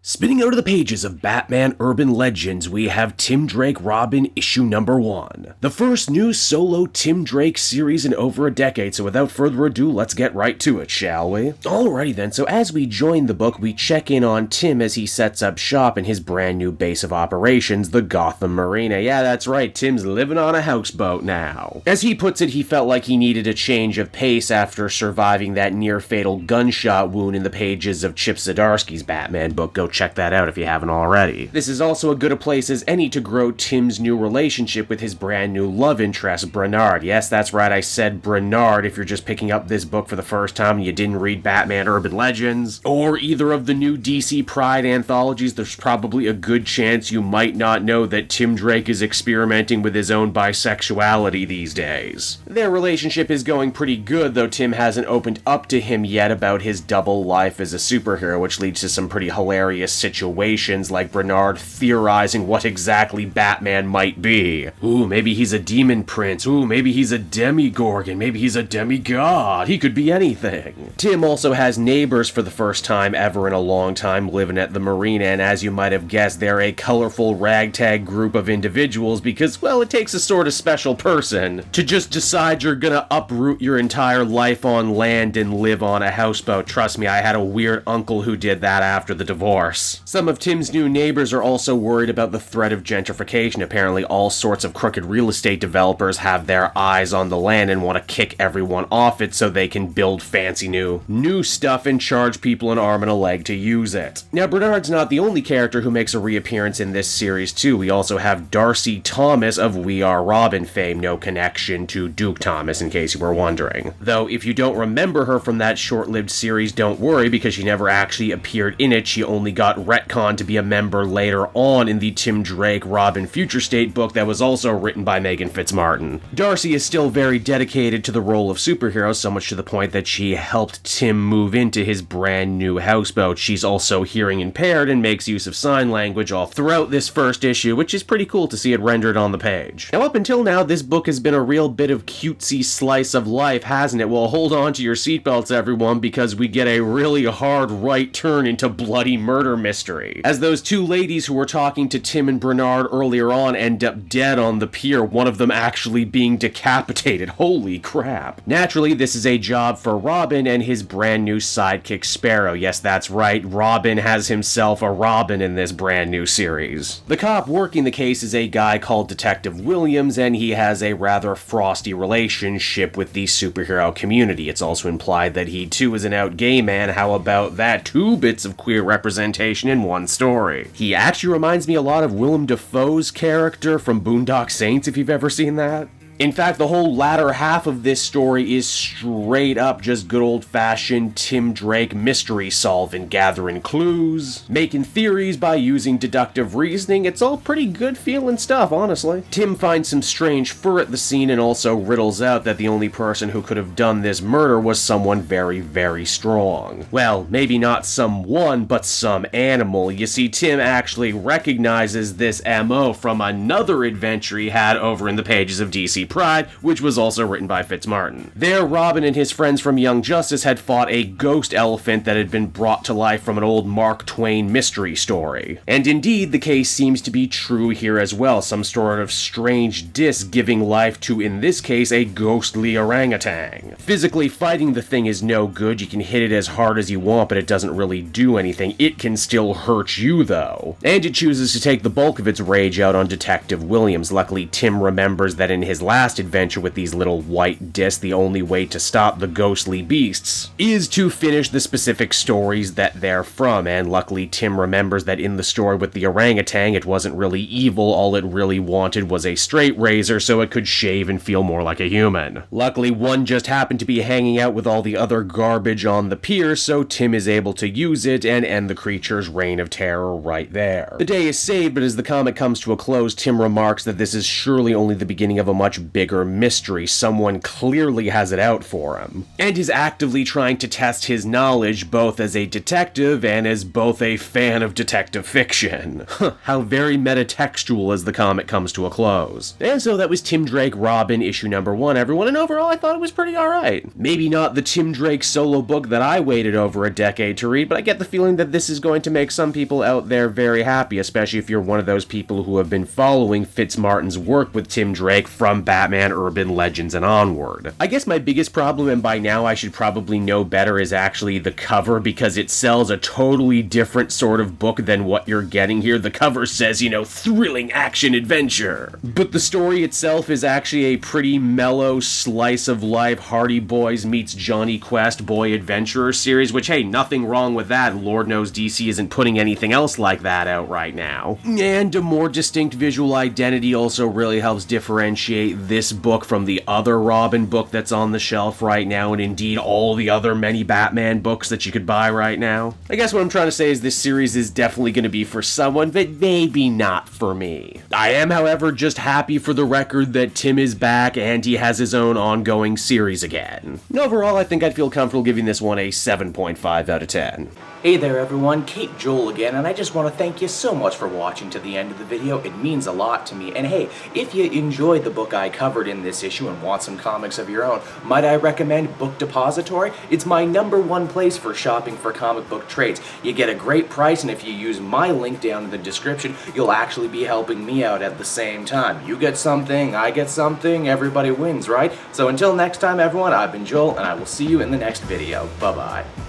Spinning out of the pages of Batman Urban Legends, we have Tim Drake Robin issue number 1. The first new solo Tim Drake series in over a decade, so without further ado, let's get right to it, shall we? Alrighty then, so as we join the book, we check in on Tim as he sets up shop in his brand new base of operations, the Gotham Marina. Yeah, that's right, Tim's living on a houseboat now. As he puts it, he felt like he needed a change of pace after surviving that near-fatal gunshot wound in the pages of Chip Zdarsky's Batman book. Go check that out if you haven't already. This is also as good a place as any to grow Tim's new relationship with his brand new love interest, Bernard. Yes, that's right, I said Bernard if you're just picking up this book for the first time and you didn't read Batman Urban Legends, or either of the new DC Pride anthologies. There's probably a good chance you might not know that Tim Drake is experimenting with his own bisexuality these days. Their relationship is going pretty good, though Tim hasn't opened up to him yet about his double life as a superhero, which leads to some pretty hilarious situations, like Bernard theorizing what exactly Batman might be. Ooh, maybe he's a demon prince. Ooh, maybe he's a demigorgon. Maybe he's a demigod. He could be anything. Tim also has neighbors for the first time ever in a long time living at the Marina, and as you might have guessed, they're a colorful ragtag group of individuals because, well, it takes a sort of special person to just decide you're gonna uproot your entire life on land and live on a houseboat. Trust me, I had a weird uncle who did that after the divorce. Some of Tim's new neighbors are also worried about the threat of gentrification. Apparently, all sorts of crooked real estate developers have their eyes on the land and want to kick everyone off it so they can build fancy new stuff and charge people an arm and a leg to use it. Now, Bernard's not the only character who makes a reappearance in this series, too. We also have Darcy Thomas of We Are Robin fame, no connection to Duke Thomas, in case you were wondering. Though, if you don't remember her from that short-lived series, don't worry, because she never actually appeared in it. She only got retconned to be a member later on in the Tim Drake Robin Future State book that was also written by Meghan Fitzmartin. Darcy is still very dedicated to the role of superhero, so much to the point that she helped Tim move into his brand new houseboat. She's also hearing impaired and makes use of sign language all throughout this first issue, which is pretty cool to see it rendered on the page. Now, up until now, this book has been a real bit of cutesy slice of life, hasn't it? Well, hold on to your seatbelts, everyone, because we get a really hard right turn into bloody murder mystery, as those two ladies who were talking to Tim and Bernard earlier on end up dead on the pier, one of them actually being decapitated. Holy crap. Naturally, this is a job for Robin and his brand new sidekick Sparrow. Yes, that's right, Robin has himself a Robin in this brand new series. The cop working the case is a guy called Detective Williams, and he has a rather frosty relationship with the superhero community. It's also implied that he too is an out gay man. How about that? 2 bits of queer representation in one story. He actually reminds me a lot of Willem Dafoe's character from Boondock Saints, if you've ever seen that. In fact, the whole latter half of this story is straight up just good old-fashioned Tim Drake mystery solving, gathering clues, making theories by using deductive reasoning. It's all pretty good feeling stuff, honestly. Tim finds some strange fur at the scene and also riddles out that the only person who could have done this murder was someone very, very strong. Well, maybe not someone, but some animal. You see, Tim actually recognizes this MO from another adventure he had over in the pages of DC Pride, which was also written by Fitzmartin. There, Robin and his friends from Young Justice had fought a ghost elephant that had been brought to life from an old Mark Twain mystery story. And indeed, the case seems to be true here as well, some sort of strange disc giving life to, in this case, a ghostly orangutan. Physically fighting the thing is no good. You can hit it as hard as you want, but it doesn't really do anything. It can still hurt you, though. And it chooses to take the bulk of its rage out on Detective Williams. Luckily, Tim remembers that in his last adventure with these little white discs, the only way to stop the ghostly beasts is to finish the specific stories that they're from, and luckily Tim remembers that in the story with the orangutan, it wasn't really evil. All it really wanted was a straight razor so it could shave and feel more like a human. Luckily, one just happened to be hanging out with all the other garbage on the pier, so Tim is able to use it and end the creature's reign of terror right there. The day is saved, but as the comic comes to a close, Tim remarks that this is surely only the beginning of a much much bigger mystery. Someone clearly has it out for him, and is actively trying to test his knowledge both as a detective and as both a fan of detective fiction. How very metatextual as the comic comes to a close. And so that was Tim Drake Robin issue number 1, everyone, and overall I thought it was pretty alright. Maybe not the Tim Drake solo book that I waited over a decade to read, but I get the feeling that this is going to make some people out there very happy, especially if you're one of those people who have been following Fitzmartin's work with Tim Drake from Batman Urban Legends and onward. I guess my biggest problem, and by now I should probably know better, is actually the cover, because it sells a totally different sort of book than what you're getting here. The cover says, you know, thrilling action adventure. But the story itself is actually a pretty mellow slice of life Hardy Boys meets Johnny Quest Boy Adventurer series, which, hey, nothing wrong with that. Lord knows DC isn't putting anything else like that out right now. And a more distinct visual identity also really helps differentiate this book from the other Robin book that's on the shelf right now, and indeed all the other many Batman books that you could buy right now. I guess what I'm trying to say is this series is definitely going to be for someone, but maybe not for me. I am, however, just happy for the record that Tim is back and he has his own ongoing series again. And overall, I think I'd feel comfortable giving this one a 7.5 out of 10. Hey there everyone, Kate Joel again, and I just want to thank you so much for watching to the end of the video. It means a lot to me. And hey, if you enjoyed the book I covered in this issue and want some comics of your own, might I recommend Book Depository? It's my #1 place for shopping for comic book trades. You get a great price, and if you use my link down in the description, you'll actually be helping me out at the same time. You get something, I get something, everybody wins, right? So until next time everyone, I've been Joel, and I will see you in the next video. Bye-bye.